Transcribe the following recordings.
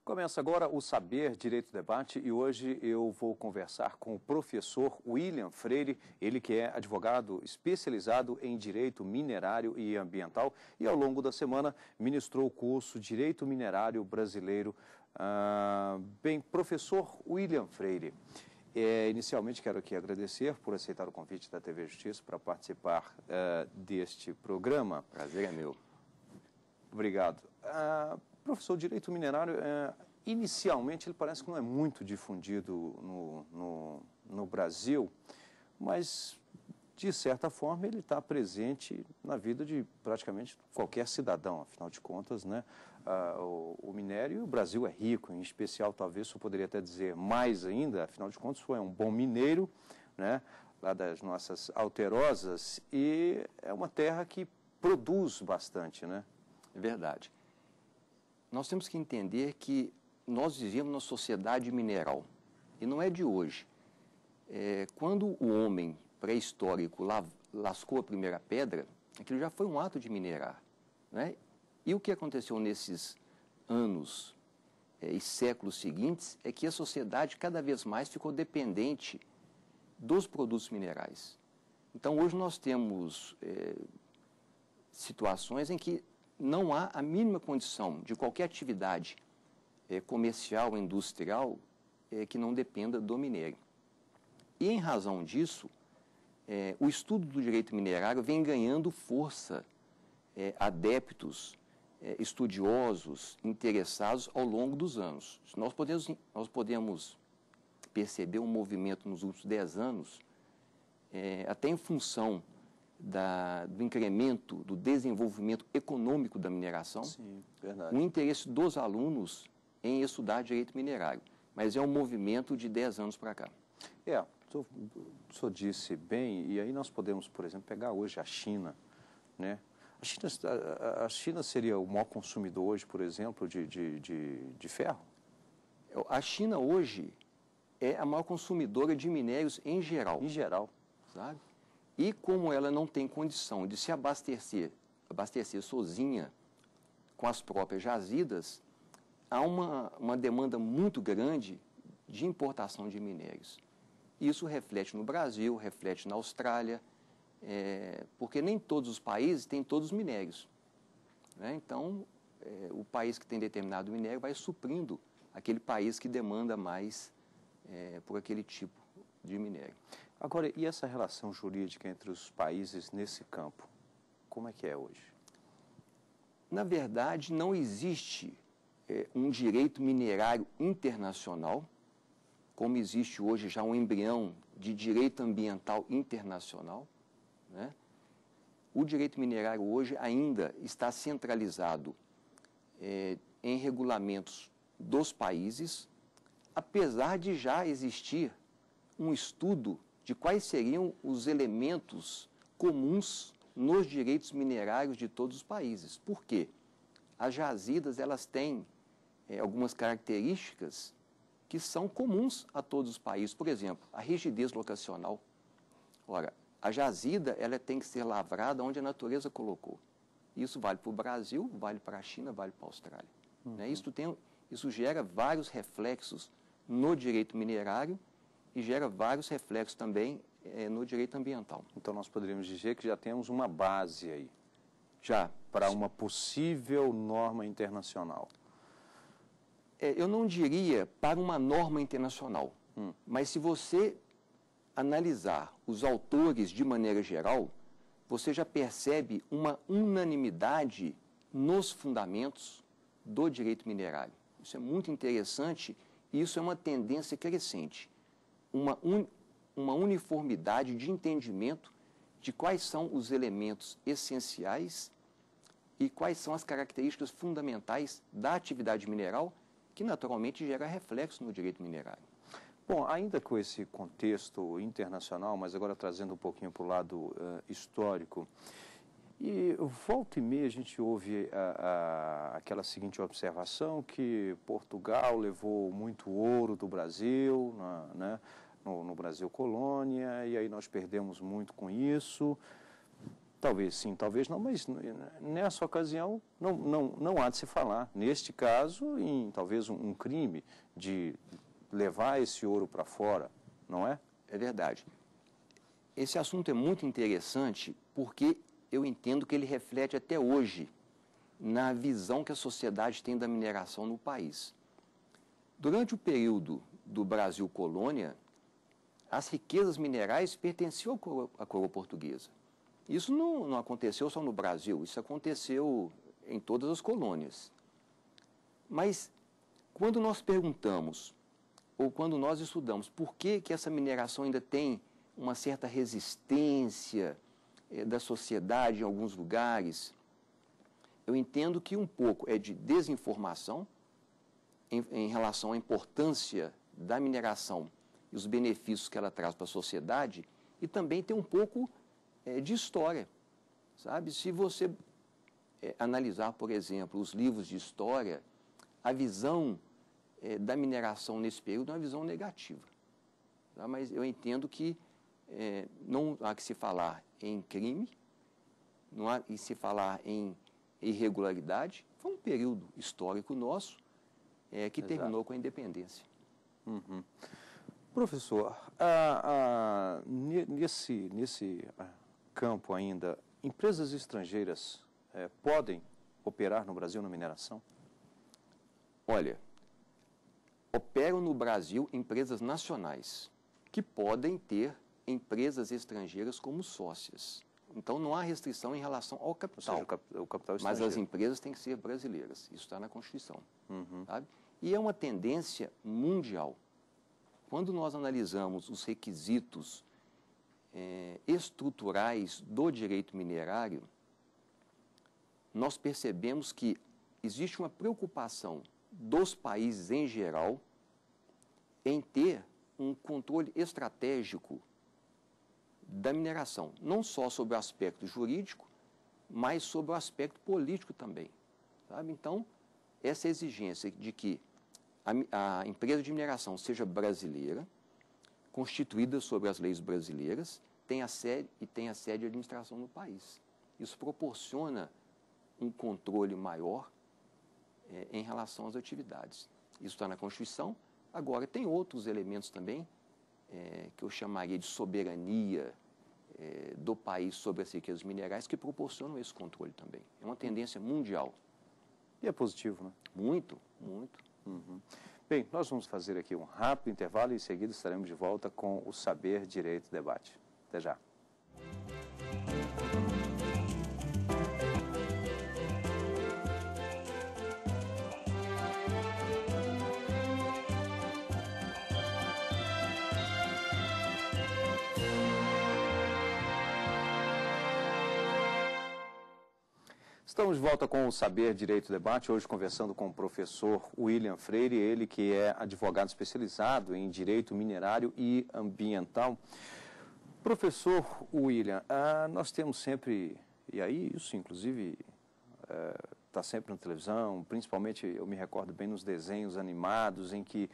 Começa agora o Saber Direito Debate e hoje eu vou conversar com o professor William Freire, ele que é advogado especializado em Direito Minerário e Ambiental e ao longo da semana ministrou o curso Direito Minerário Brasileiro. Bem, professor William Freire, inicialmente quero aqui agradecer por aceitar o convite da TV Justiça para participar deste programa. Prazer é meu. Obrigado. Professor, o direito minerário, inicialmente, ele parece que não é muito difundido no Brasil, mas, de certa forma, ele está presente na vida de praticamente qualquer cidadão. Afinal de contas, né, o minério, o Brasil é rico, em especial, talvez, eu poderia até dizer mais ainda, afinal de contas, foi um bom mineiro, né, lá das nossas alterosas, e é uma terra que produz bastante, né? É verdade. Nós temos que entender que nós vivemos numa sociedade mineral, e não é de hoje. Quando o homem pré-histórico lascou a primeira pedra, aquilo já foi um ato de minerar, né? E o que aconteceu nesses anos e séculos seguintes é que a sociedade cada vez mais ficou dependente dos produtos minerais. Então, hoje nós temos situações em que não há a mínima condição de qualquer atividade comercial, industrial, que não dependa do minério. E, em razão disso, o estudo do direito minerário vem ganhando força, adeptos, estudiosos, interessados ao longo dos anos. Nós podemos perceber um movimento nos últimos 10 anos, até em função do incremento, do desenvolvimento econômico da mineração. Sim, verdade. O interesse dos alunos em estudar direito minerário, mas é um movimento de 10 anos para cá. O senhor disse bem, e aí nós podemos, por exemplo, pegar hoje a China, né? A China seria o maior consumidor hoje, por exemplo, de ferro? A China hoje é a maior consumidora de minérios em geral. Em geral. Sabe? E como ela não tem condição de se abastecer sozinha com as próprias jazidas, há uma demanda muito grande de importação de minérios. Isso reflete no Brasil, reflete na Austrália, porque nem todos os países têm todos os minérios, né? Então, o país que tem determinado minério vai suprindo aquele país que demanda mais por aquele tipo de minério. Agora, e essa relação jurídica entre os países nesse campo? Como é que é hoje? Na verdade, não existe um direito minerário internacional, como existe hoje já um embrião de direito ambiental internacional, né? O direito minerário hoje ainda está centralizado em regulamentos dos países, apesar de já existir um estudo de quais seriam os elementos comuns nos direitos minerários de todos os países. Por quê? As jazidas, elas têm algumas características que são comuns a todos os países. Por exemplo, a rigidez locacional. Ora, a jazida, ela tem que ser lavrada onde a natureza colocou. Isso vale para o Brasil, vale para a China, vale para a Austrália. Né? Isso gera vários reflexos no direito minerário e gera vários reflexos também no direito ambiental. Então, nós poderíamos dizer que já temos uma base aí. Já. Para uma possível norma internacional. Eu não diria para uma norma internacional, mas se você analisar os autores de maneira geral, você já percebe uma unanimidade nos fundamentos do direito minerário. Isso é muito interessante e isso é uma tendência crescente. Uma uniformidade de entendimento de quais são os elementos essenciais e quais são as características fundamentais da atividade mineral, que naturalmente gera reflexo no direito minerário. Bom, ainda com esse contexto internacional, mas agora trazendo um pouquinho para o lado histórico, e volta e meia a gente ouve aquela seguinte observação que Portugal levou muito ouro do Brasil, né, no Brasil colônia, e aí nós perdemos muito com isso. Talvez sim, talvez não, mas nessa ocasião não há de se falar. Neste caso, em talvez um crime de levar esse ouro para fora, não é? É verdade. Esse assunto é muito interessante porque eu entendo que ele reflete até hoje na visão que a sociedade tem da mineração no país. Durante o período do Brasil colônia, as riquezas minerais pertenciam à coroa portuguesa. Isso não aconteceu só no Brasil, isso aconteceu em todas as colônias. Mas quando nós perguntamos, ou quando nós estudamos, por que essa mineração ainda tem uma certa resistência da sociedade em alguns lugares, eu entendo que um pouco é de desinformação em relação à importância da mineração e os benefícios que ela traz para a sociedade, e também tem um pouco de história, sabe? Se você analisar, por exemplo, os livros de história, a visão da mineração nesse período é uma visão negativa. Tá? Mas eu entendo que não há que se falar em crime, não há que se falar em irregularidade. Foi um período histórico nosso que terminou com a independência. Uhum. Professor, nesse campo ainda, empresas estrangeiras podem operar no Brasil na mineração? Olha, operam no Brasil empresas nacionais que podem ter empresas estrangeiras como sócias. Então, não há restrição em relação ao capital. Ou seja, o capital mas estrangeiro. as empresas têm que ser brasileiras. Isso está na Constituição. Uhum. Sabe? E é uma tendência mundial. Quando nós analisamos os requisitos estruturais do direito minerário, nós percebemos que existe uma preocupação dos países em geral em ter um controle estratégico da mineração, não só sobre o aspecto jurídico, mas sobre o aspecto político também. Sabe? Então, essa exigência de que a empresa de mineração seja brasileira, constituída sobre as leis brasileiras, tenha sede de administração no país. Isso proporciona um controle maior em relação às atividades. Isso está na Constituição. Agora, tem outros elementos também que eu chamaria de soberania do país sobre as riquezas minerais que proporcionam esse controle também. É uma tendência mundial. E é positivo, né? Muito, muito. Uhum. Bem, nós vamos fazer aqui um rápido intervalo e em seguida estaremos de volta com o Saber, Direito e Debate. Até já. Estamos de volta com o Saber, Direito e Debate, hoje conversando com o professor William Freire, ele que é advogado especializado em Direito Minerário e Ambiental. Professor William, nós temos sempre, e aí isso inclusive está sempre na televisão, principalmente eu me recordo bem nos desenhos animados em que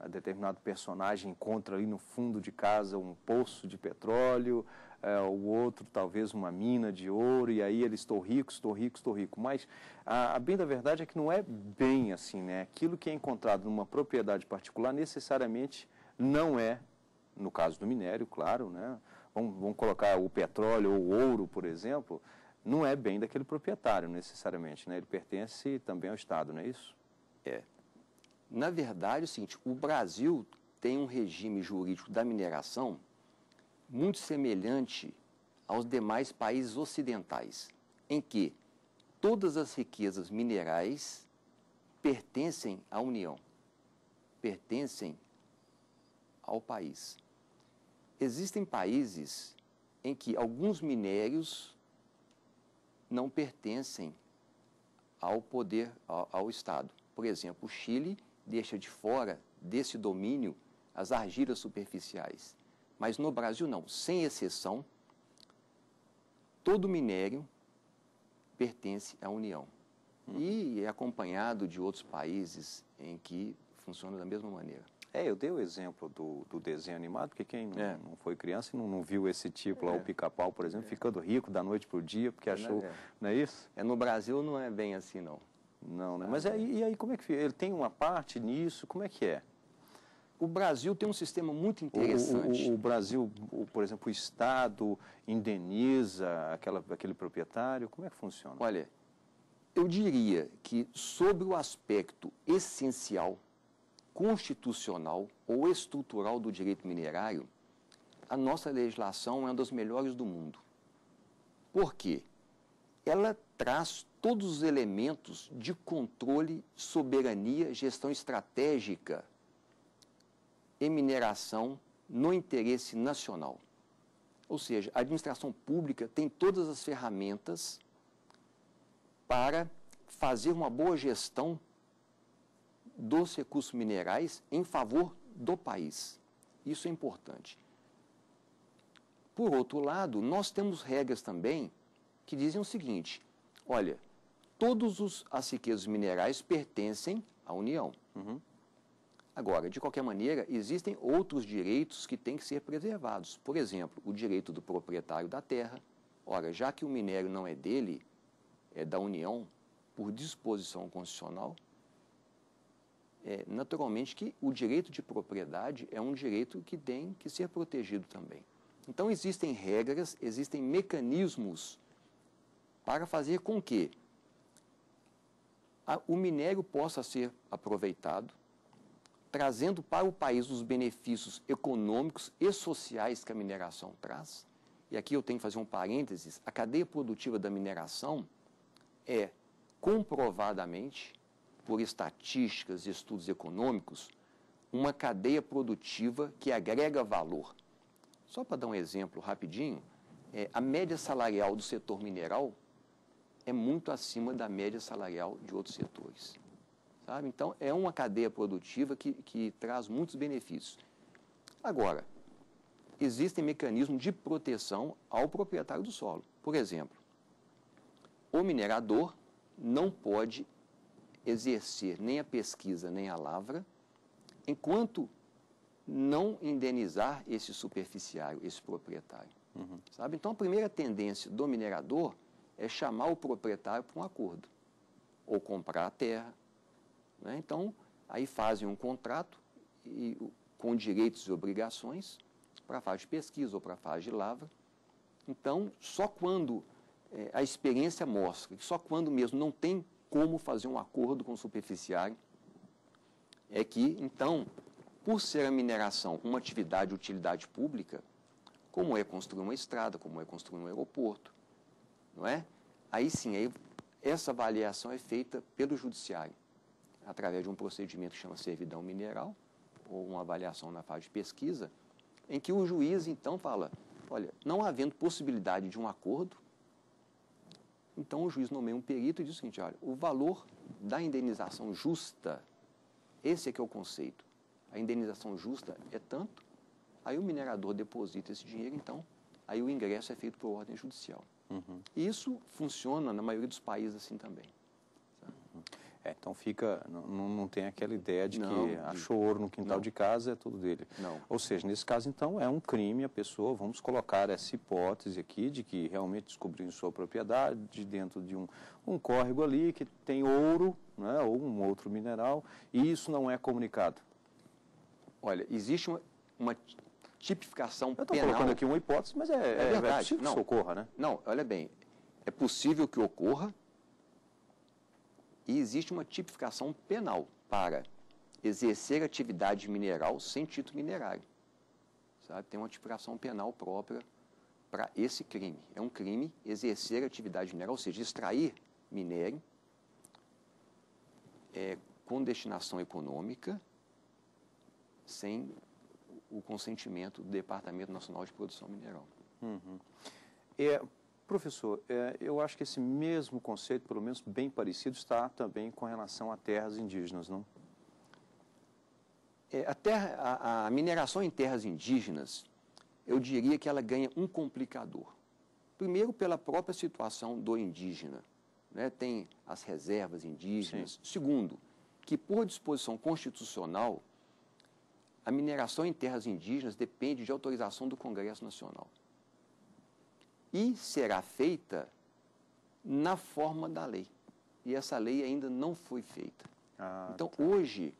determinado personagem encontra ali no fundo de casa um poço de petróleo, o outro talvez uma mina de ouro, e aí eles estou rico, estou rico, estou rico. Mas a bem da verdade é que não é bem assim, né? Aquilo que é encontrado numa propriedade particular necessariamente não é, no caso do minério, claro, né? Vamos colocar o petróleo ou o ouro, por exemplo, não é bem daquele proprietário necessariamente, né? Ele pertence também ao Estado, não é isso? Na verdade, é o seguinte, o Brasil tem um regime jurídico da mineração muito semelhante aos demais países ocidentais, em que todas as riquezas minerais pertencem à União, pertencem ao país. Existem países em que alguns minérios não pertencem ao poder, ao Estado. Por exemplo, o Chile deixa de fora desse domínio as argilas superficiais. Mas no Brasil não, sem exceção, todo minério pertence à União. E é acompanhado de outros países em que funciona da mesma maneira. Eu dei o exemplo do desenho animado, porque quem não foi criança e não viu esse tipo lá, o Pica-Pau, por exemplo, ficando rico da noite para o dia, porque achou, não é isso? No Brasil não é bem assim, não. Não, né? Mas e aí como é que fica? Ele tem uma parte nisso, como é que é? O Brasil tem um sistema muito interessante. O Brasil, por exemplo, o Estado indeniza aquele proprietário, como é que funciona? Olha, eu diria que sobre o aspecto essencial, constitucional ou estrutural do direito minerário, a nossa legislação é uma das melhores do mundo. Por quê? Ela traz todos os elementos de controle, soberania, gestão estratégica e mineração no interesse nacional. Ou seja, a administração pública tem todas as ferramentas para fazer uma boa gestão dos recursos minerais em favor do país. Isso é importante. Por outro lado, nós temos regras também que dizem o seguinte: olha, todas as riquezas minerais pertencem à União. Agora, de qualquer maneira, existem outros direitos que têm que ser preservados. Por exemplo, o direito do proprietário da terra. Ora, já que o minério não é dele, é da União, por disposição constitucional, naturalmente que o direito de propriedade é um direito que tem que ser protegido também. Então, existem regras, existem mecanismos para fazer com que o minério possa ser aproveitado, trazendo para o país os benefícios econômicos e sociais que a mineração traz. E aqui eu tenho que fazer um parênteses: a cadeia produtiva da mineração é comprovadamente, por estatísticas e estudos econômicos, uma cadeia produtiva que agrega valor. Só para dar um exemplo rapidinho, a média salarial do setor mineral é muito acima da média salarial de outros setores. Sabe? Então, é uma cadeia produtiva que traz muitos benefícios. Agora, existem mecanismos de proteção ao proprietário do solo. Por exemplo, o minerador não pode exercer nem a pesquisa nem a lavra enquanto não indenizar esse superficiário, esse proprietário. Sabe? Então, a primeira tendência do minerador é chamar o proprietário para um acordo, ou comprar a terra. Né? Então, aí fazem um contrato com direitos e obrigações para a fase de pesquisa ou para a fase de lavra. Então, só quando a experiência mostra que só quando mesmo não tem como fazer um acordo com o superficiário é que, então, por ser a mineração uma atividade de utilidade pública, como é construir uma estrada, como é construir um aeroporto, não é? Aí sim, essa avaliação é feita pelo judiciário, através de um procedimento que chama servidão mineral, ou uma avaliação na fase de pesquisa, em que o juiz, então, fala, olha, não havendo possibilidade de um acordo, então o juiz nomeia um perito e diz o seguinte: olha, o valor da indenização justa, esse é que é o conceito. A indenização justa é tanto, aí o minerador deposita esse dinheiro, então, aí o ingresso é feito por ordem judicial. E isso funciona na maioria dos países assim também. Então fica, não tem aquela ideia de que achou ouro no quintal de casa, é tudo dele. Não. Ou seja, nesse caso, então, é um crime a pessoa, vamos colocar essa hipótese aqui de que realmente descobriu sua propriedade dentro de um córrego ali que tem ouro, né, ou um outro mineral, e isso não é comunicado. Olha, existe uma tipificação penal. Eu estou colocando aqui uma hipótese, mas é verdade. possível que isso ocorra, né? Não, olha bem, é possível que ocorra e existe uma tipificação penal para exercer atividade mineral sem título minerário. Sabe? Tem uma tipificação penal própria para esse crime. É um crime exercer atividade mineral, ou seja, extrair minério com destinação econômica sem o consentimento do Departamento Nacional de Produção Mineral. Professor, eu acho que esse mesmo conceito, pelo menos bem parecido, está também com relação a terras indígenas, não? A mineração em terras indígenas, eu diria que ela ganha um complicador. Primeiro, pela própria situação do indígena, né? Tem as reservas indígenas. Sim. Segundo, que por disposição constitucional, a mineração em terras indígenas depende de autorização do Congresso Nacional. E será feita na forma da lei. E essa lei ainda não foi feita. Então, tá. hoje,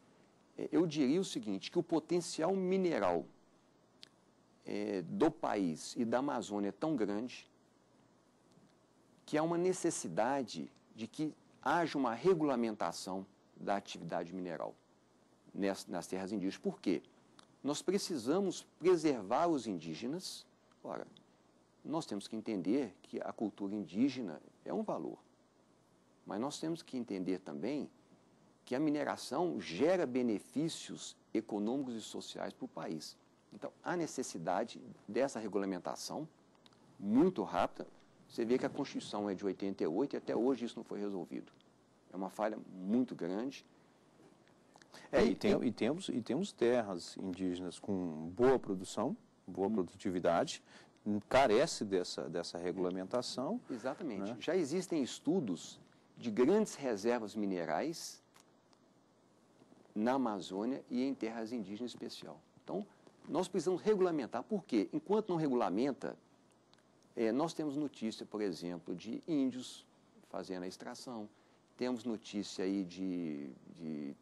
eu diria o seguinte, que o potencial mineral do país e da Amazônia é tão grande que há uma necessidade de que haja uma regulamentação da atividade mineral nas terras indígenas. Por quê? Nós precisamos preservar os indígenas. Ora, nós temos que entender que a cultura indígena é um valor, mas nós temos que entender também que a mineração gera benefícios econômicos e sociais para o país. Então, há necessidade dessa regulamentação muito rápida. Você vê que a Constituição é de 88 e até hoje isso não foi resolvido. É uma falha muito grande. E temos terras indígenas com boa produção, boa produtividade, carece dessa regulamentação. Exatamente. Né? Já existem estudos de grandes reservas minerais na Amazônia e em terras indígenas em especial. Então, nós precisamos regulamentar. Por quê? Enquanto não regulamenta, nós temos notícia, por exemplo, de índios fazendo a extração, temos notícia aí de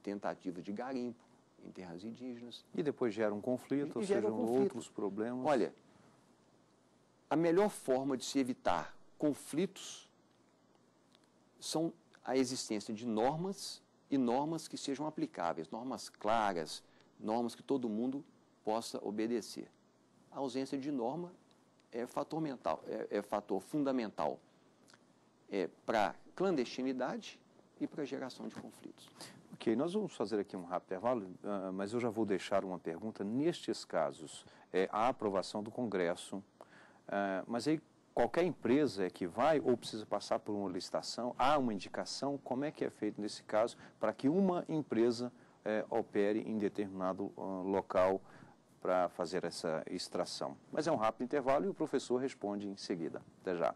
tentativa de garimpo em terras indígenas. E depois gera um conflito, ou gera seja, conflito. Outros problemas. Olha, a melhor forma de se evitar conflitos são a existência de normas e normas que sejam aplicáveis, normas claras, normas que todo mundo possa obedecer. A ausência de norma é fator mental, é fator fundamental para clandestinidade e para geração de conflitos. Ok, nós vamos fazer aqui um rápido intervalo, mas eu já vou deixar uma pergunta. Nestes casos, a aprovação do Congresso, mas aí qualquer empresa que vai ou precisa passar por uma licitação, há uma indicação, como é que é feito nesse caso para que uma empresa opere em determinado local para fazer essa extração? Mas é um rápido intervalo e o professor responde em seguida. Até já.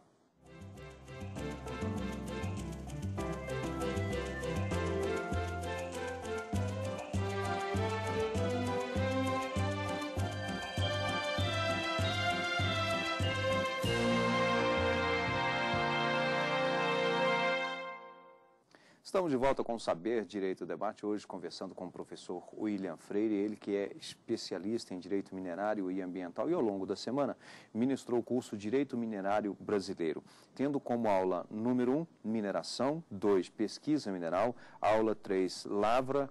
Estamos de volta com o Saber Direito Debate, hoje conversando com o professor William Freire, ele que é especialista em Direito Minerário e Ambiental e ao longo da semana ministrou o curso Direito Minerário Brasileiro, tendo como aula número 1, mineração, 2, pesquisa mineral, aula 3, lavra,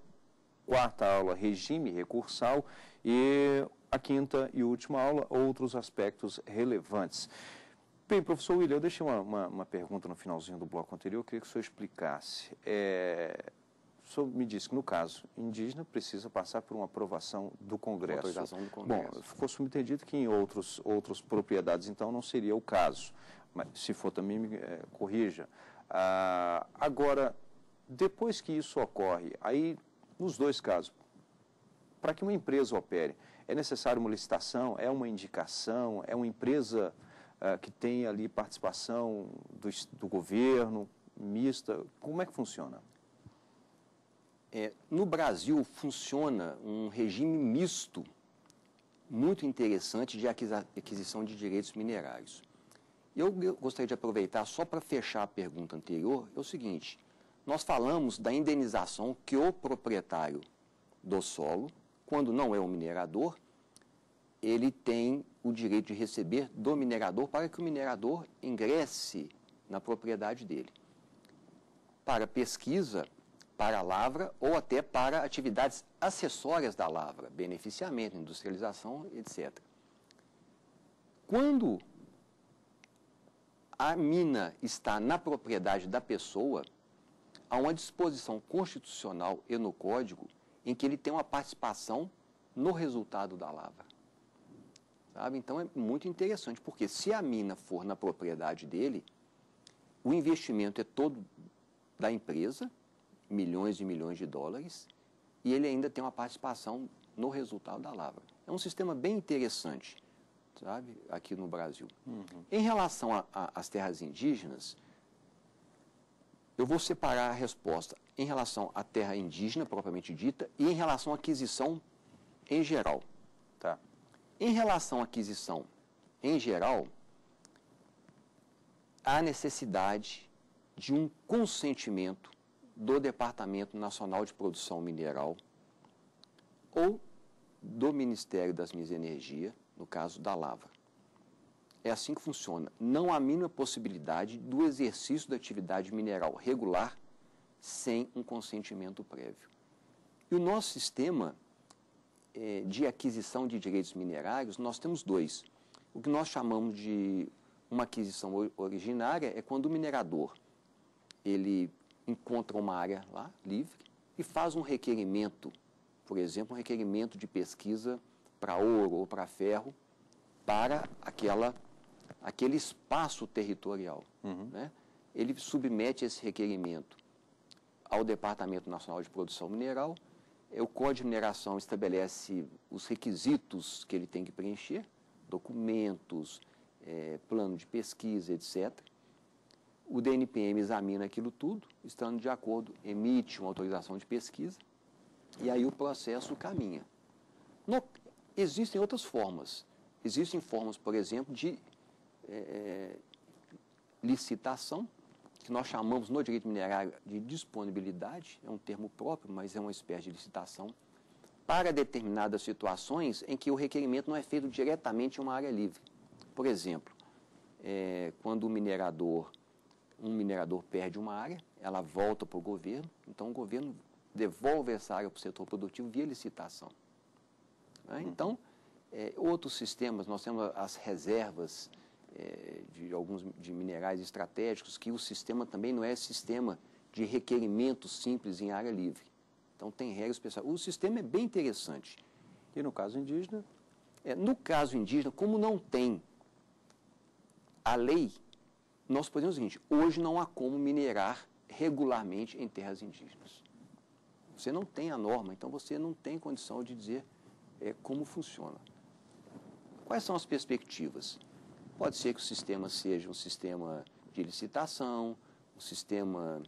quarta aula, regime recursal e a quinta e última aula, outros aspectos relevantes. Bem, professor William, eu deixei uma pergunta no finalzinho do bloco anterior, eu queria que o senhor explicasse. O senhor me disse que, no caso indígena, precisa passar por uma aprovação do Congresso. Autorização do Congresso. Bom, ficou subentendido que em outras propriedades, então, não seria o caso. Mas, se for também, me corrija. Agora, depois que isso ocorre, aí, nos dois casos, para que uma empresa opere, é necessário uma licitação, é uma indicação, é uma empresa que tem ali participação do governo, mista, como é que funciona? No Brasil funciona um regime misto muito interessante de aquisição de direitos minerários. Eu gostaria de aproveitar só para fechar a pergunta anterior, é o seguinte, nós falamos da indenização que o proprietário do solo, quando não é um minerador, ele tem o direito de receber do minerador para que o minerador ingresse na propriedade dele. Para pesquisa, para a lavra ou até para atividades acessórias da lavra, beneficiamento, industrialização, etc. Quando a mina está na propriedade da pessoa, há uma disposição constitucional e no Código em que ele tem uma participação no resultado da lavra. Sabe? Então é muito interessante, porque se a mina for na propriedade dele, o investimento é todo da empresa, milhões e milhões de dólares, e ele ainda tem uma participação no resultado da lavra. É um sistema bem interessante, sabe, aqui no Brasil. Em relação às terras indígenas, eu vou separar a resposta em relação à terra indígena, propriamente dita, e em relação à aquisição em geral. Tá. Em relação à aquisição em geral, há necessidade de um consentimento do Departamento Nacional de Produção Mineral ou do Ministério das Minas e Energia, no caso da Lavra. É assim que funciona. Não há mínima possibilidade do exercício da atividade mineral regular sem um consentimento prévio. E o nosso sistema de aquisição de direitos minerários, nós temos dois. O que nós chamamos de uma aquisição originária é quando o minerador ele encontra uma área lá, livre, e faz um requerimento, por exemplo, um requerimento de pesquisa para ouro ou para ferro, para aquele espaço territorial. Né? Ele submete esse requerimento ao Departamento Nacional de Produção Mineral, o Código de Mineração estabelece os requisitos que ele tem que preencher, documentos, plano de pesquisa, etc. O DNPM examina aquilo tudo, estando de acordo, emite uma autorização de pesquisa, e aí o processo caminha. Existem outras formas. Existem formas, por exemplo, de licitação, que nós chamamos no direito minerário de disponibilidade, é um termo próprio, mas é uma espécie de licitação, para determinadas situações em que o requerimento não é feito diretamente em uma área livre. Por exemplo, quando um minerador perde uma área, ela volta para o governo, então o governo devolve essa área para o setor produtivo via licitação. Né? Então, outros sistemas, nós temos as reservas de minerais estratégicos, que o sistema também não é sistema de requerimento simples em área livre. Então, tem regras especiais. O sistema é bem interessante. E no caso indígena? No caso indígena, como não tem a lei, nós podemos dizer o seguinte: hoje não há como minerar regularmente em terras indígenas. Você não tem a norma, então você não tem condição de dizer como funciona. Quais são as perspectivas? Pode ser que o sistema seja um sistema de licitação, um sistema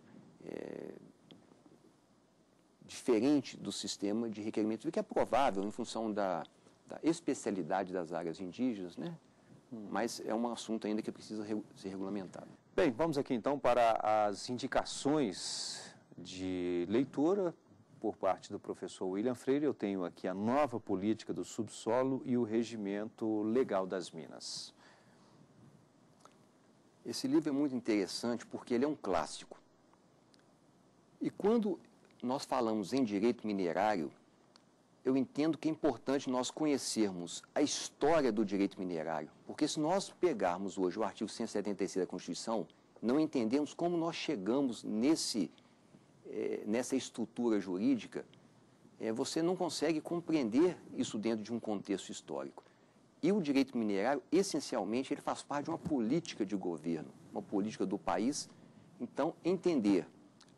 diferente do sistema de requerimento, que é provável em função da especialidade das áreas indígenas, né? Mas é um assunto ainda que precisa ser regulamentado. Bem, vamos aqui então para as indicações de leitura por parte do professor William Freire. Eu tenho aqui a Nova Política do Subsolo e o Regimento Legal das Minas. Esse livro é muito interessante porque ele é um clássico. E quando nós falamos em direito minerário, eu entendo que é importante nós conhecermos a história do direito minerário, porque se nós pegarmos hoje o artigo 176 da Constituição, não entendemos como nós chegamos nessa estrutura jurídica, você não consegue compreender isso dentro de um contexto histórico. E o direito minerário, essencialmente, ele faz parte de uma política de governo, uma política do país. Então, entender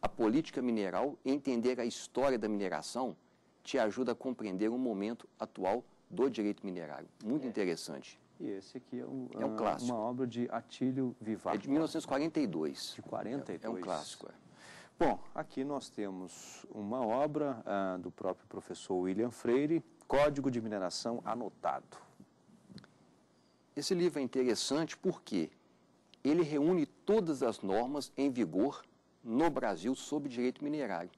a política mineral, entender a história da mineração, te ajuda a compreender o momento atual do direito minerário. Muito interessante. E esse aqui é um clássico. Uma obra de Atílio Vivar. É de 1942. De 42. É um clássico. Bom, aqui nós temos uma obra do próprio professor William Freire, Código de Mineração Anotado. Esse livro é interessante porque ele reúne todas as normas em vigor no Brasil sobre direito minerário.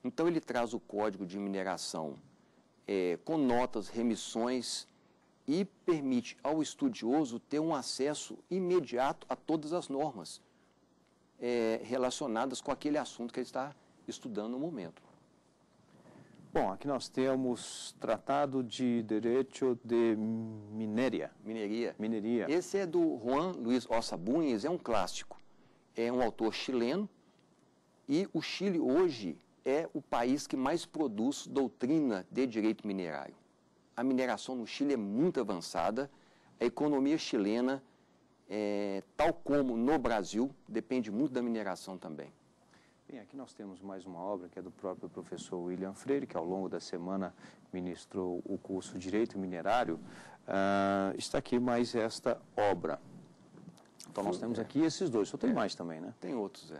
Então, ele traz o Código de Mineração com notas, remissões e permite ao estudioso ter um acesso imediato a todas as normas relacionadas com aquele assunto que ele está estudando no momento. Bom, aqui nós temos Tratado de Direito de Mineria. Mineria. Esse é do Juan Luis Ossa Bunhas, é um clássico. É um autor chileno e o Chile hoje é o país que mais produz doutrina de direito minerário. A mineração no Chile é muito avançada, a economia chilena, tal como no Brasil, depende muito da mineração também. Bem, aqui nós temos mais uma obra que é do próprio professor William Freire, que ao longo da semana ministrou o curso Direito Minerário. Está aqui mais esta obra. Então nós temos aqui esses dois, só tem mais também, né? Tem outros,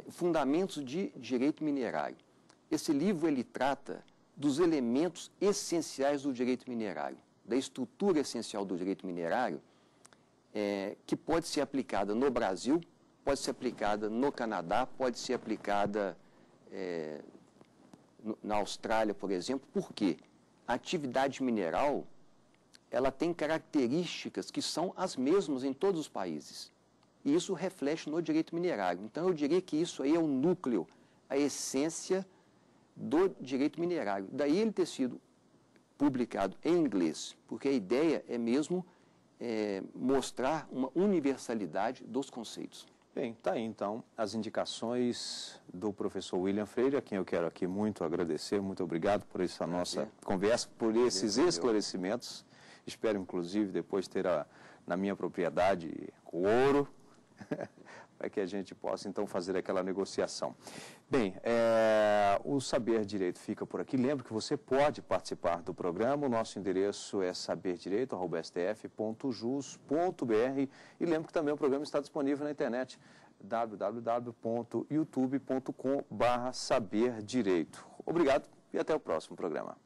Fundamentos de Direito Minerário. Esse livro, ele trata dos elementos essenciais do direito minerário, da estrutura essencial do direito minerário, que pode ser aplicada no Brasil, pode ser aplicada no Canadá, pode ser aplicada na Austrália, por exemplo. Por quê? A atividade mineral, ela tem características que são as mesmas em todos os países. E isso reflete no direito minerário. Então, eu diria que isso aí é o núcleo, a essência do direito minerário. Daí ele ter sido publicado em inglês, porque a ideia é mesmo mostrar uma universalidade dos conceitos. Bem, tá aí então as indicações do professor William Freire, a quem eu quero aqui muito agradecer. Muito obrigado por essa nossa conversa, por esses esclarecimentos. Espero, inclusive, depois ter na minha propriedade ouro, para que a gente possa, então, fazer aquela negociação. Bem, o Saber Direito fica por aqui. Lembro que você pode participar do programa. O nosso endereço é saberdireito@stf.jus.br. E lembro que também o programa está disponível na internet, www.youtube.com/saberdireito. Obrigado e até o próximo programa.